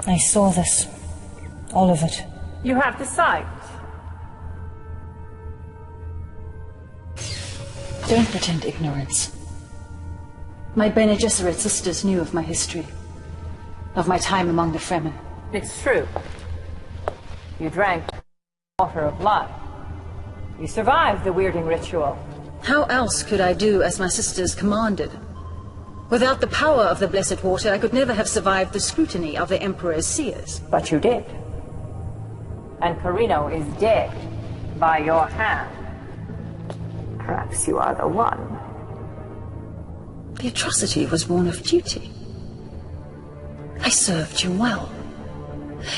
I saw this. All of it. You have the sight. Don't pretend ignorance. My Bene Gesserit sisters knew of my history. Of my time among the Fremen. It's true. You drank water of life. You survived the weirding ritual. How else could I do as my sisters commanded? Without the power of the blessed water, I could never have survived the scrutiny of the Emperor's seers. But you did. And Carino is dead by your hand. Perhaps you are the one. The atrocity was born of duty. I served you well.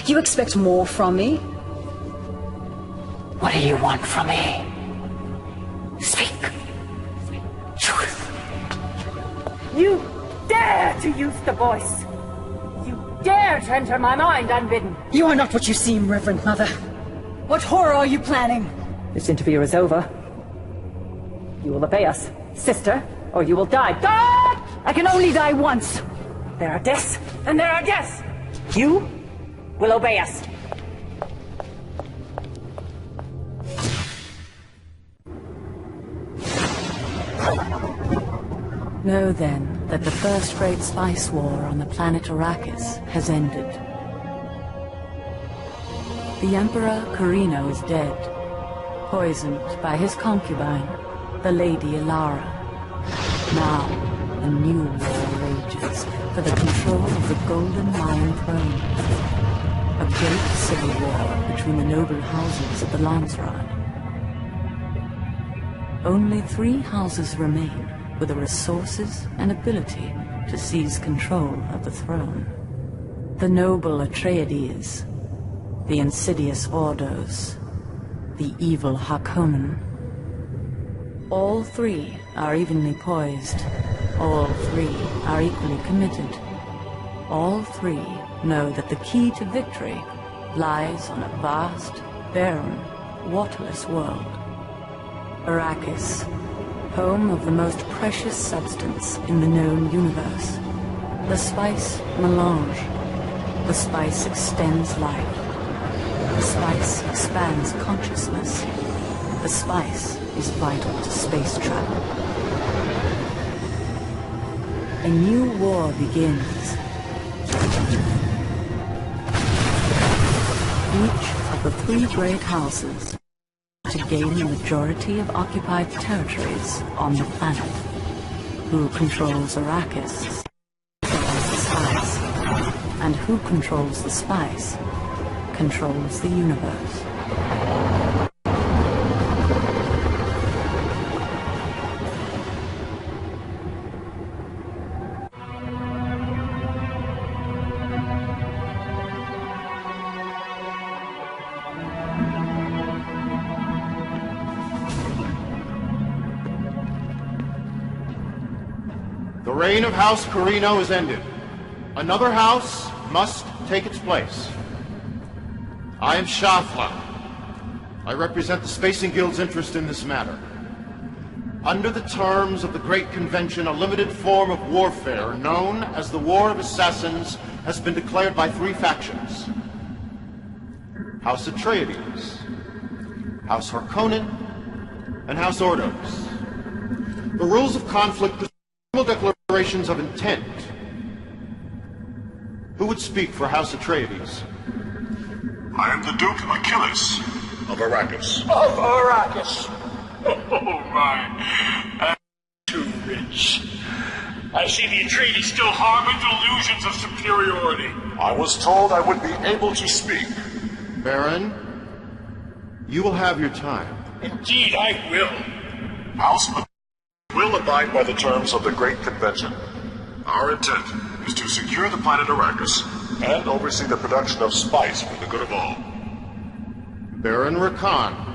You expect more from me? What do you want from me? Speak. Truth. You dare to use the voice! You dare to enter my mind unbidden! You are not what you seem, Reverend Mother. What horror are you planning? This interview is over. You will obey us, sister, or you will die. God! I can only die once. There are deaths, and there are deaths. You will obey us. Know then that the first great spice war on the planet Arrakis has ended. The Emperor Carino is dead, poisoned by his concubine, the Lady Ilara. Now, a new war rages for the control of the Golden Lion Throne. A great civil war between the noble houses of the Landsraad. Only 3 houses remain with the resources and ability to seize control of the throne. The noble Atreides, the insidious Ordos, the evil Harkonnen. All 3 are evenly poised. All 3 are equally committed. All 3 know that the key to victory lies on a vast, barren, waterless world. Arrakis, home of the most precious substance in the known universe. The spice melange. The spice extends life. The spice expands consciousness. The spice is vital to space travel. A new war begins. Each of the 3 great houses to gain the majority of occupied territories on the planet. Who controls Arrakis controls the spice, and who controls the spice controls the universe. The reign of House Carino is ended. Another house must take its place. I am Shafla. I represent the Spacing Guild's interest in this matter. Under the terms of the Great Convention, a limited form of warfare known as the War of Assassins has been declared by 3 factions. House Atreides, House Harkonnen, and House Ordos. The rules of conflict declarations of intent. Who would speak for House Atreides? I am the Duke Achilles of Arrakis. Of Arrakis! Oh my, I'm too rich. I see the Atreides still harbor delusions of superiority. I was told I would be able to speak. Baron, you will have your time. Indeed, I will. House will abide by the terms of the Great Convention. Our intent is to secure the planet Arrakis and oversee the production of spice for the good of all. Baron Rakan.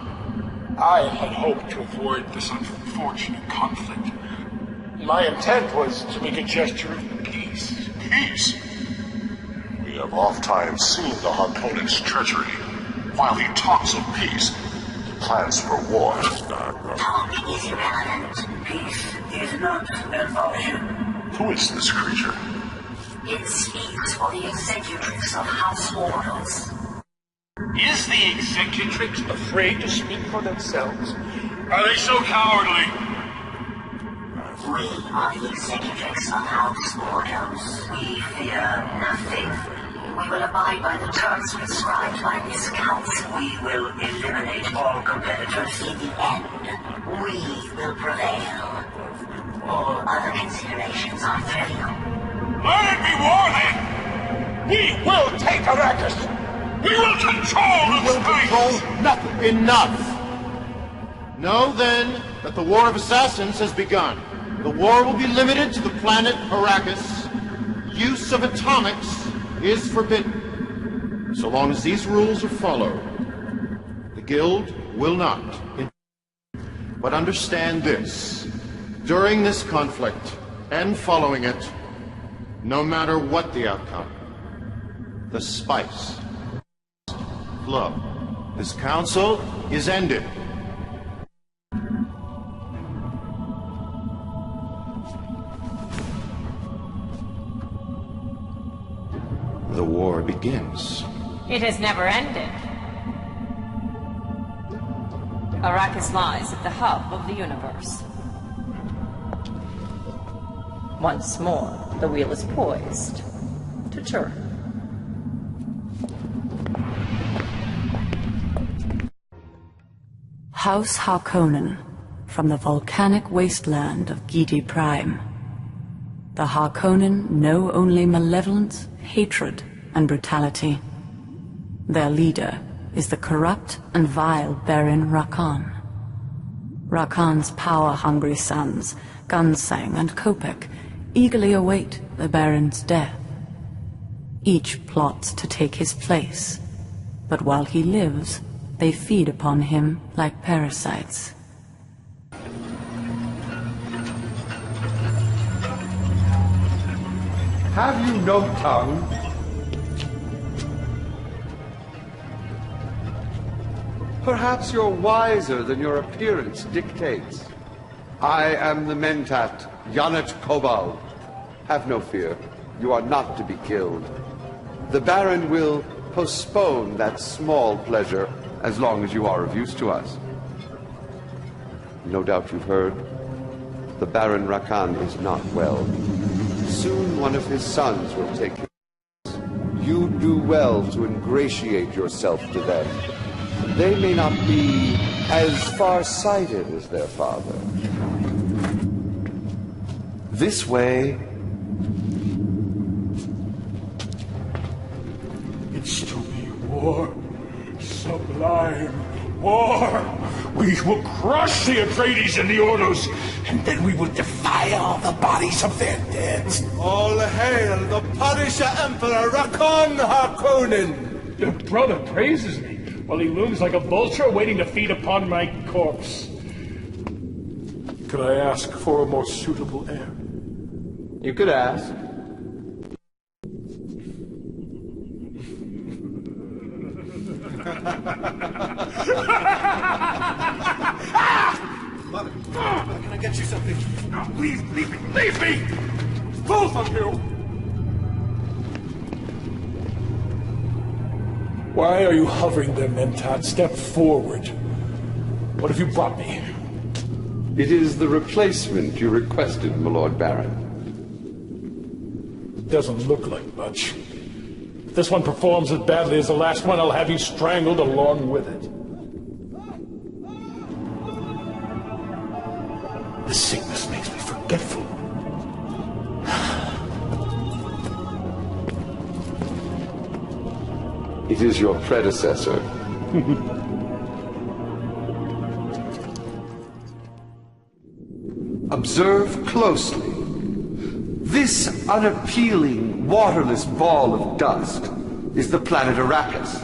I had hoped to avoid this unfortunate conflict. My intent was to make a gesture of peace. Peace? We have oft-times seen the Harkonnen's treachery. While he talks of peace, he plans for war. Talking is irrelevant. Peace is not an option. Who is this creature? It speaks for the executrix of House Ordos. Is the executrix afraid to speak for themselves? Are they so cowardly? We are the executrix of House Ordos. We fear nothing. We will abide by the terms prescribed by this council. We will eliminate all competitors in the end. We will prevail. All other considerations are trivial. Let it be war then! We will take Arrakis! We will control the space! Control nothing. Enough! Know then that the War of Assassins has begun. The war will be limited to the planet Arrakis. Use of atomics is forbidden. So long as these rules are followed, the Guild will not. But understand this. During this conflict, and following it, no matter what the outcome, the spice flow. This council is ended. The war begins. It has never ended. Arrakis lies at the hub of the universe. Once more, the wheel is poised to turn. House Harkonnen, from the volcanic wasteland of Gidi Prime. The Harkonnen know only malevolence, hatred, and brutality. Their leader is the corrupt and vile Baron Rakan. Rakan's power-hungry sons, Gunseng and Kopek, eagerly await the Baron's death. Each plots to take his place, but while he lives, they feed upon him like parasites. Have you no tongue? Perhaps you're wiser than your appearance dictates. I am the Mentat, Yonat Kobal. Have no fear. You are not to be killed. The Baron will postpone that small pleasure as long as you are of use to us. No doubt you've heard. The Baron Rakan is not well. Soon one of his sons will take his place. You do well to ingratiate yourself to them. They may not be as far-sighted as their father. This way. It's to be war. Sublime war. We will crush the Atreides and the Ordos, and then we will defile the bodies of their dead. All hail the Punisher Emperor Rakon Harkonnen! Your brother praises me, while he looms like a vulture waiting to feed upon my corpse. Could I ask for a more suitable heir? You could ask. Mother, can I get you something? No, leave me! Leave me! Both of you! Why are you hovering there, Mentat? Step forward. What have you brought me? It is the replacement you requested, my Lord Baron. Doesn't look like much. If this one performs as badly as the last one, I'll have you strangled along with it. The sickness makes me forgetful. It is your predecessor. Observe closely. This unappealing, waterless ball of dust is the planet Arrakis.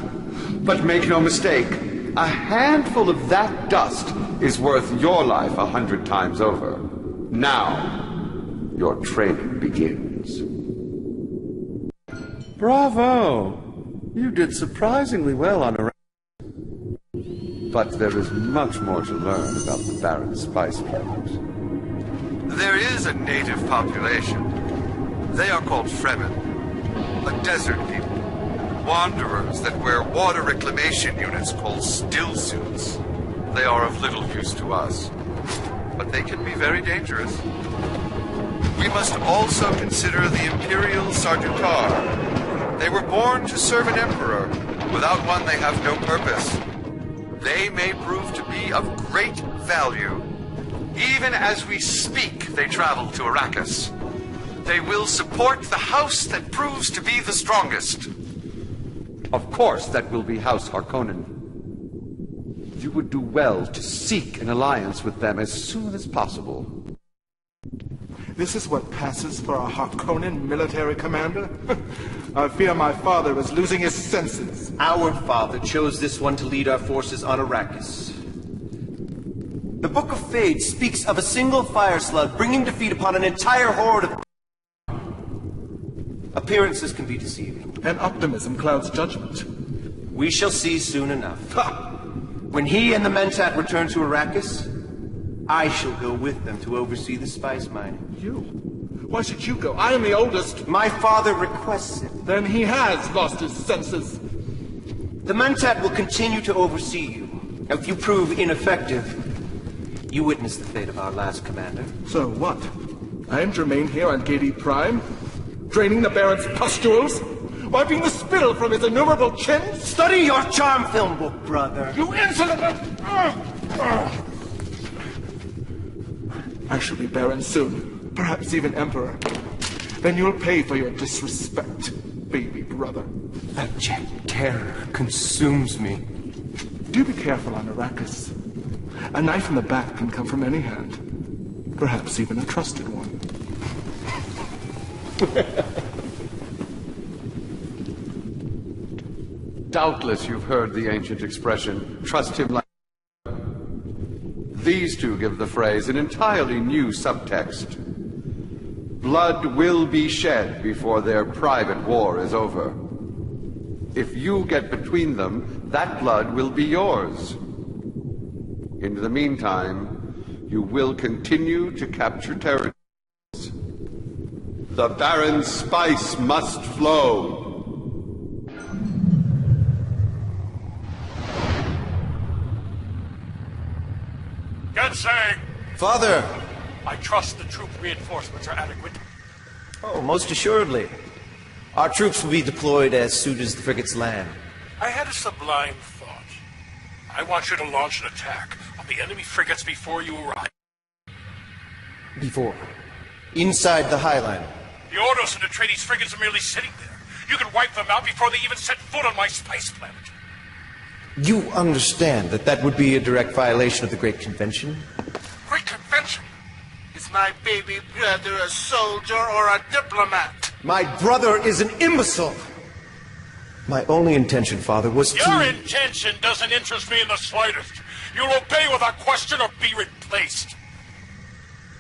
But make no mistake, a handful of that dust is worth your life 100 times over. Now, your training begins. Bravo! You did surprisingly well on Arrakis. But there is much more to learn about the Baron's spice players. There is a native population. They are called Fremen. A desert people. Wanderers that wear water reclamation units called still suits. They are of little use to us, but they can be very dangerous. We must also consider the Imperial Sardaukar. They were born to serve an emperor. Without one, they have no purpose. They may prove to be of great value. Even as we speak, they travel to Arrakis. They will support the house that proves to be the strongest. Of course, that will be House Harkonnen. You would do well to seek an alliance with them as soon as possible. This is what passes for a Harkonnen military commander? I fear my father is losing his senses. Our father chose this one to lead our forces on Arrakis. The Book of Fate speaks of a single fire slug bringing defeat upon an entire horde of... Appearances can be deceiving. And optimism clouds judgment. We shall see soon enough. Ha! When he and the Mentat return to Arrakis, I shall go with them to oversee the spice mining. You? Why should you go? I am the oldest. My father requests it. Then he has lost his senses. The Mentat will continue to oversee you. If you prove ineffective, you witness the fate of our last commander. So what? I am to remain here on Gedi Prime? Draining the Baron's pustules? Wiping the spittle from his innumerable chins? Study your charm film book, brother. You insolent... I shall be Baron soon. Perhaps even Emperor. Then you'll pay for your disrespect, baby brother. Abject terror consumes me. Do be careful on Arrakis. A knife in the back can come from any hand. Perhaps even a trusted one. Doubtless you've heard the ancient expression, trust him like... These two give the phrase an entirely new subtext. Blood will be shed before their private war is over. If you get between them, that blood will be yours. In the meantime, you will continue to capture territories. The Baron's spice must flow. Gunseng! Father! I trust the troop reinforcements are adequate. Oh, most assuredly. Our troops will be deployed as soon as the frigates land. I had a sublime thought. I want you to launch an attack on the enemy frigates before you arrive. Before? Inside the Highline. The Ordos and the Atreides frigates are merely sitting there. You can wipe them out before they even set foot on my spice planet. You understand that that would be a direct violation of the Great Convention? Great Convention? Is my baby brother a soldier or a diplomat? My brother is an imbecile! My only intention, Father, was Your intention doesn't interest me in the slightest. You'll obey without question or be replaced.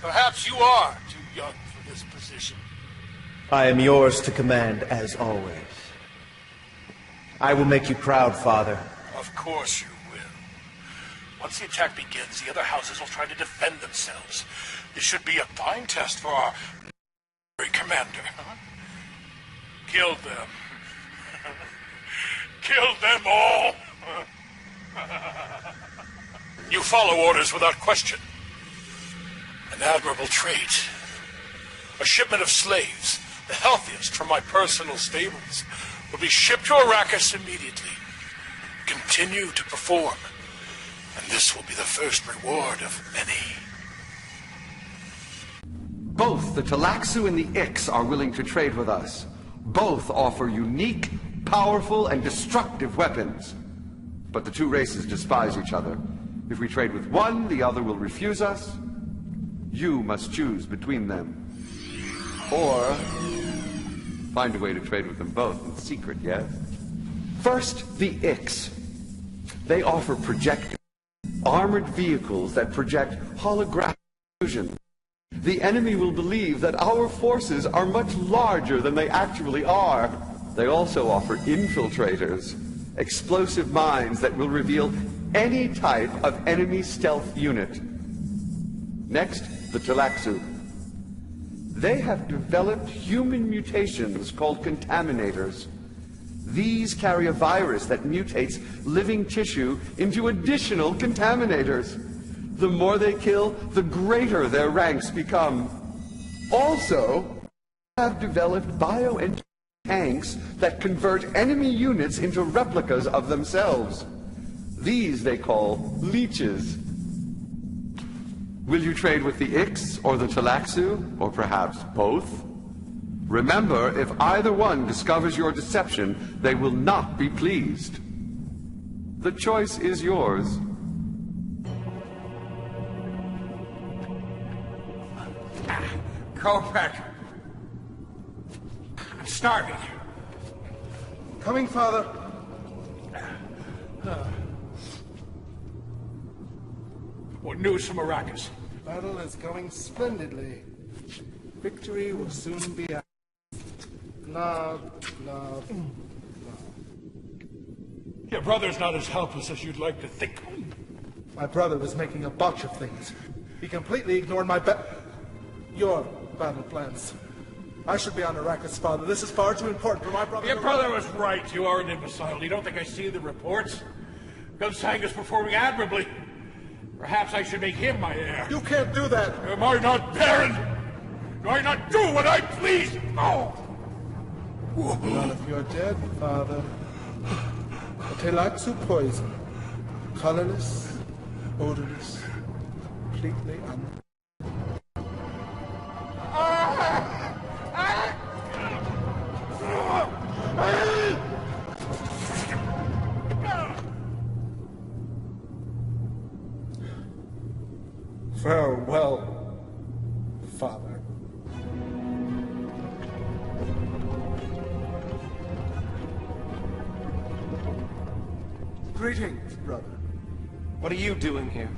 Perhaps you are too young for this position. I am yours to command, as always. I will make you proud, Father. Of course you will. Once the attack begins, the other houses will try to defend themselves. This should be a fine test for our commander. Kill them. Kill them all. You follow orders without question. An admirable trait. A shipment of slaves, the healthiest from my personal stables, will be shipped to Arrakis immediately. Continue to perform, and this will be the first reward of many. Both the Talaxu and the Ix are willing to trade with us. Both offer unique, powerful, and destructive weapons. But the two races despise each other. If we trade with one, the other will refuse us. You must choose between them. Or find a way to trade with them both in secret, yes? First, the Ix. They offer projectors, armored vehicles that project holographic illusion. The enemy will believe that our forces are much larger than they actually are. They also offer infiltrators, explosive mines that will reveal any type of enemy stealth unit. Next, the Talaxu. They have developed human mutations called contaminators. These carry a virus that mutates living tissue into additional contaminators. The more they kill, the greater their ranks become. Also, they have developed bioengineered tanks that convert enemy units into replicas of themselves. These they call leeches. Will you trade with the Ix or the Talaxu, or perhaps both? Remember, if either one discovers your deception, they will not be pleased. The choice is yours. Kopek! I'm starving. Coming, Father. What news from Arrakis? Battle is going splendidly. Victory will soon be ours. Love, love, love. Your brother's not as helpless as you'd like to think. My brother was making a botch of things. He completely ignored your battle plans. I should be on Arrakis, Father. This is far too important for my brother. Your brother was right. You are an imbecile. You don't think I see the reports? Gunseng is performing admirably. Perhaps I should make him my heir. You can't do that. Am I not Baron? Do I not do what I please? Oh! None of you are dead, Father. A Telaxu poison. Colorless, odorless, completely Farewell, Father. Greetings, brother. What are you doing here?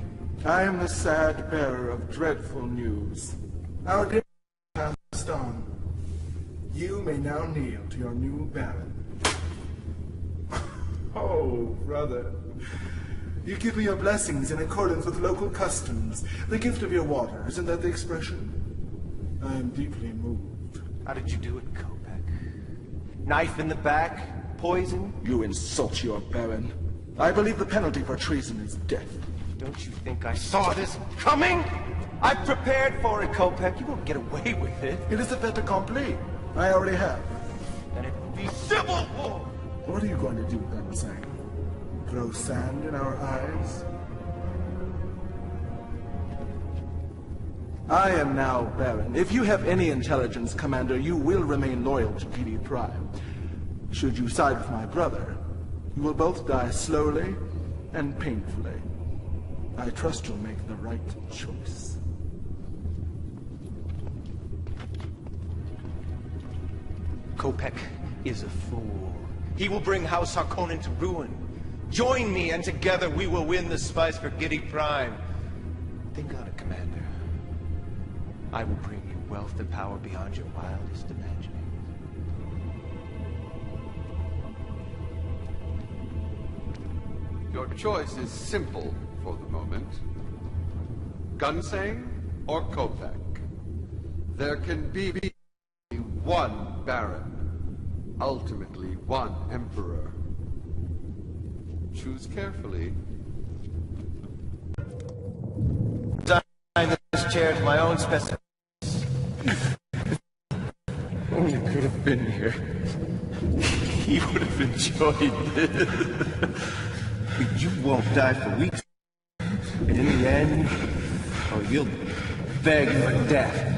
I am the sad bearer of dreadful news. Our day has passed on. You may now kneel to your new Baron. Oh, brother. You give me your blessings in accordance with local customs. The gift of your water, isn't that the expression? I am deeply moved. How did you do it, Kopek? Knife in the back? Poison? You insult your Baron. I believe the penalty for treason is death. Don't you think I saw this coming? I prepared for it, Kopek. You won't get away with it. It is a fait accompli. I already have. Then it will be civil war! What are you going to do, Gunseng? Throw sand in our eyes? I am now Baron. If you have any intelligence, Commander, you will remain loyal to PD Prime. Should you side with my brother, you will both die slowly and painfully. I trust you'll make the right choice. Kopek is a fool. He will bring House Harkonnen to ruin. Join me, and together we will win the spice for Giddy Prime. Think on it, Commander. I will bring you wealth and power beyond your wildest imaginings. Your choice is simple for the moment. Gunseng or Kopek. There can be one Baron, ultimately one Emperor. Choose carefully. Design this chair to my own specifications. Only could have been here. He would have enjoyed this. But you won't die for weeks. And in the end, you'll beg for death.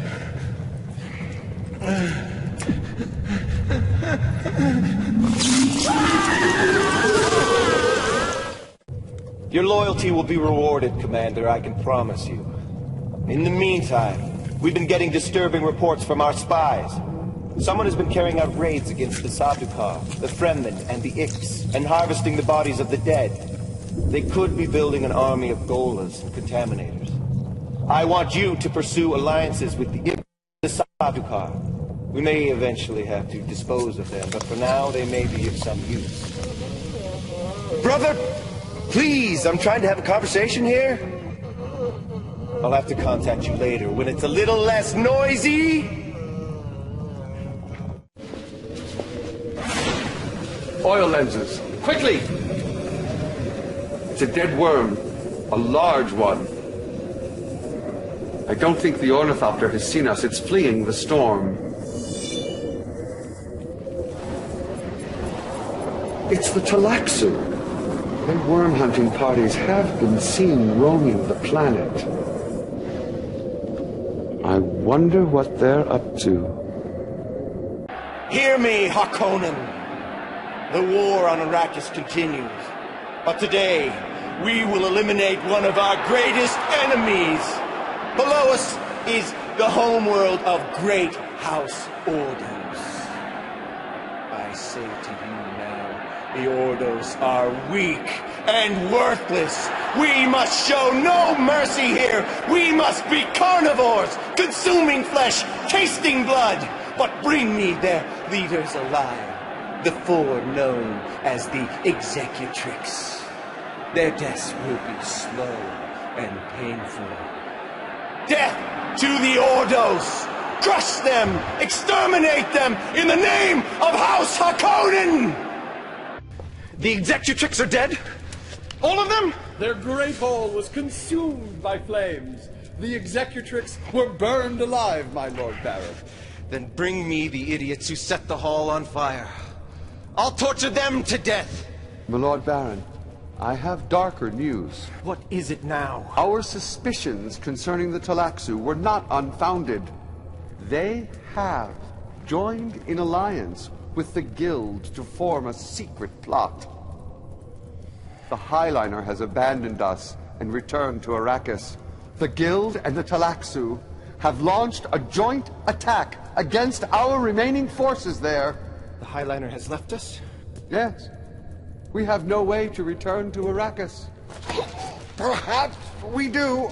Your loyalty will be rewarded, Commander, I can promise you. In the meantime, we've been getting disturbing reports from our spies. Someone has been carrying out raids against the Sabdukar, the Fremen, and the Ix, and harvesting the bodies of the dead. They could be building an army of Golas and Contaminators. I want you to pursue alliances with the Ix and the Sabdukar. We may eventually have to dispose of them, but for now they may be of some use. Brother, please, I'm trying to have a conversation here. I'll have to contact you later when it's a little less noisy. oil lenses. Quickly! It's a dead worm. A large one. I don't think the ornithopter has seen us. It's fleeing the storm. It's the Talaxu. Their worm-hunting parties have been seen roaming the planet. I wonder what they're up to. Hear me, Harkonnen. The war on Arrakis continues. But today, we will eliminate one of our greatest enemies. Below us is the homeworld of Great House Ordos. I say to you now, the Ordos are weak and worthless. We must show no mercy here. We must be carnivores, consuming flesh, tasting blood. But bring me their leaders alive, the four known as the Executrix. Their deaths will be slow and painful. Death to the Ordos! Crush them! Exterminate them in the name of House Harkonnen! The Executrix are dead? All of them? Their great hall was consumed by flames. The Executrix were burned alive, my Lord Baron. Then bring me the idiots who set the hall on fire. I'll torture them to death! My Lord Baron, I have darker news. What is it now? Our suspicions concerning the Talaxu were not unfounded. They have joined in alliance with the Guild to form a secret plot. The Highliner has abandoned us and returned to Arrakis. The Guild and the Talaxu have launched a joint attack against our remaining forces there. The Highliner has left us? Yes. We have no way to return to Arrakis. Perhaps we do.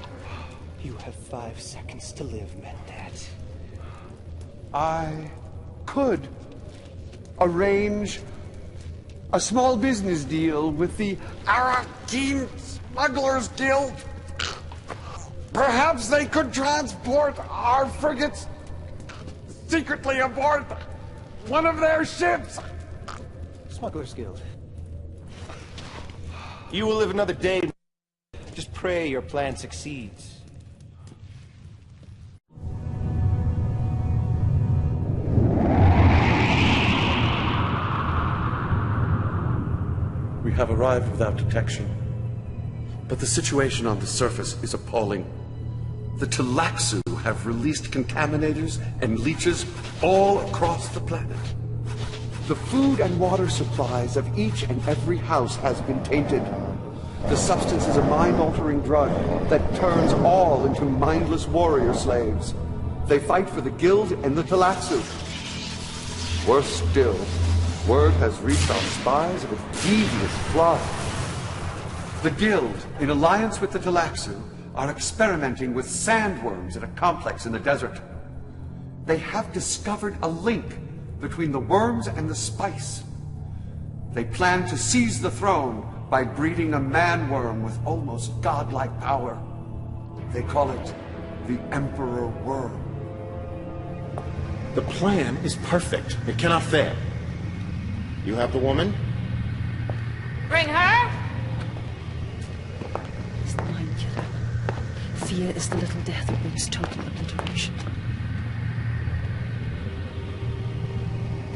You have 5 seconds to live, Mentat. I could arrange a small business deal with the Arrakeen Smugglers Guild. Perhaps they could transport our frigates secretly aboard one of their ships. Smugglers Guild. You will live another day. Just pray your plan succeeds. We have arrived without detection. But the situation on the surface is appalling. The Talaxu have released contaminators and leeches all across the planet. The food and water supplies of each and every house has been tainted. The substance is a mind-altering drug that turns all into mindless warrior slaves. They fight for the Guild and the Talaxu. Worse still, word has reached our spies of a devious plot. The Guild, in alliance with the Talaxu, are experimenting with sandworms at a complex in the desert. They have discovered a link between the worms and the spice. They plan to seize the throne by breeding a man-worm with almost godlike power. They call it the Emperor Worm. The plan is perfect. It cannot fail. You have the woman? Bring her! He's the mind killer. Fear is the little death that brings total obliteration.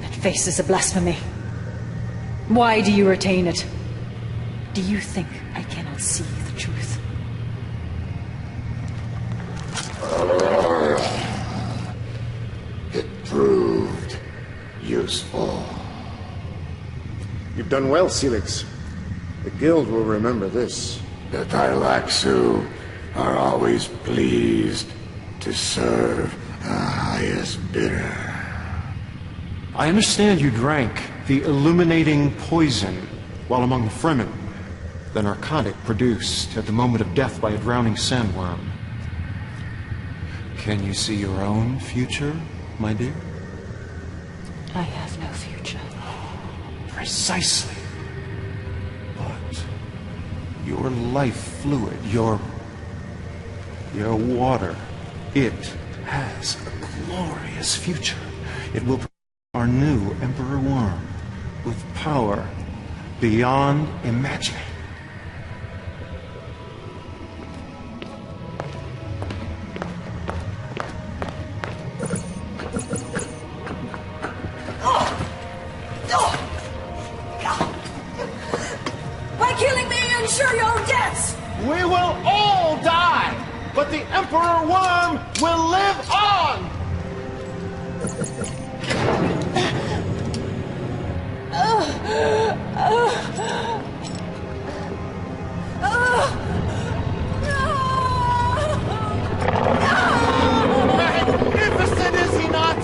That face is a blasphemy. Why do you retain it? Do you think I cannot see the truth? It proved useful. You've done well, Celix. The Guild will remember this. The Talaxu are always pleased to serve the highest bidder. I understand you drank the illuminating poison while among the Fremen, the narcotic produced at the moment of death by a drowning sandworm. Can you see your own future, my dear? I have no future. Precisely. But your life fluid, your water, it has a glorious future. It will our new Emperor Worm. with power beyond imagining. By killing me, ensure your deaths! We will all die, but the Emperor Worm will live on! Magnificent, is he not?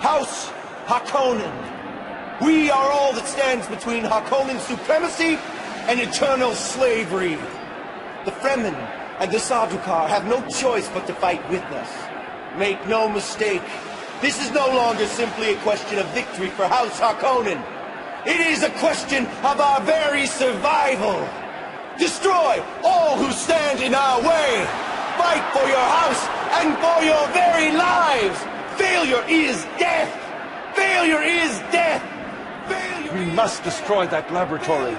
House Harkonnen. We are all that stands between Harkonnen supremacy and eternal slavery. The Fremen and the Sardaukar have no choice but to fight with us. Make no mistake, this is no longer simply a question of victory for House Harkonnen. It is a question of our very survival. Destroy all who stand in our way. Fight for your house and for your very lives. Failure is death. Failure is death. We must destroy that laboratory.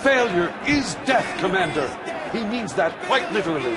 Failure is death, Commander. He means that quite literally.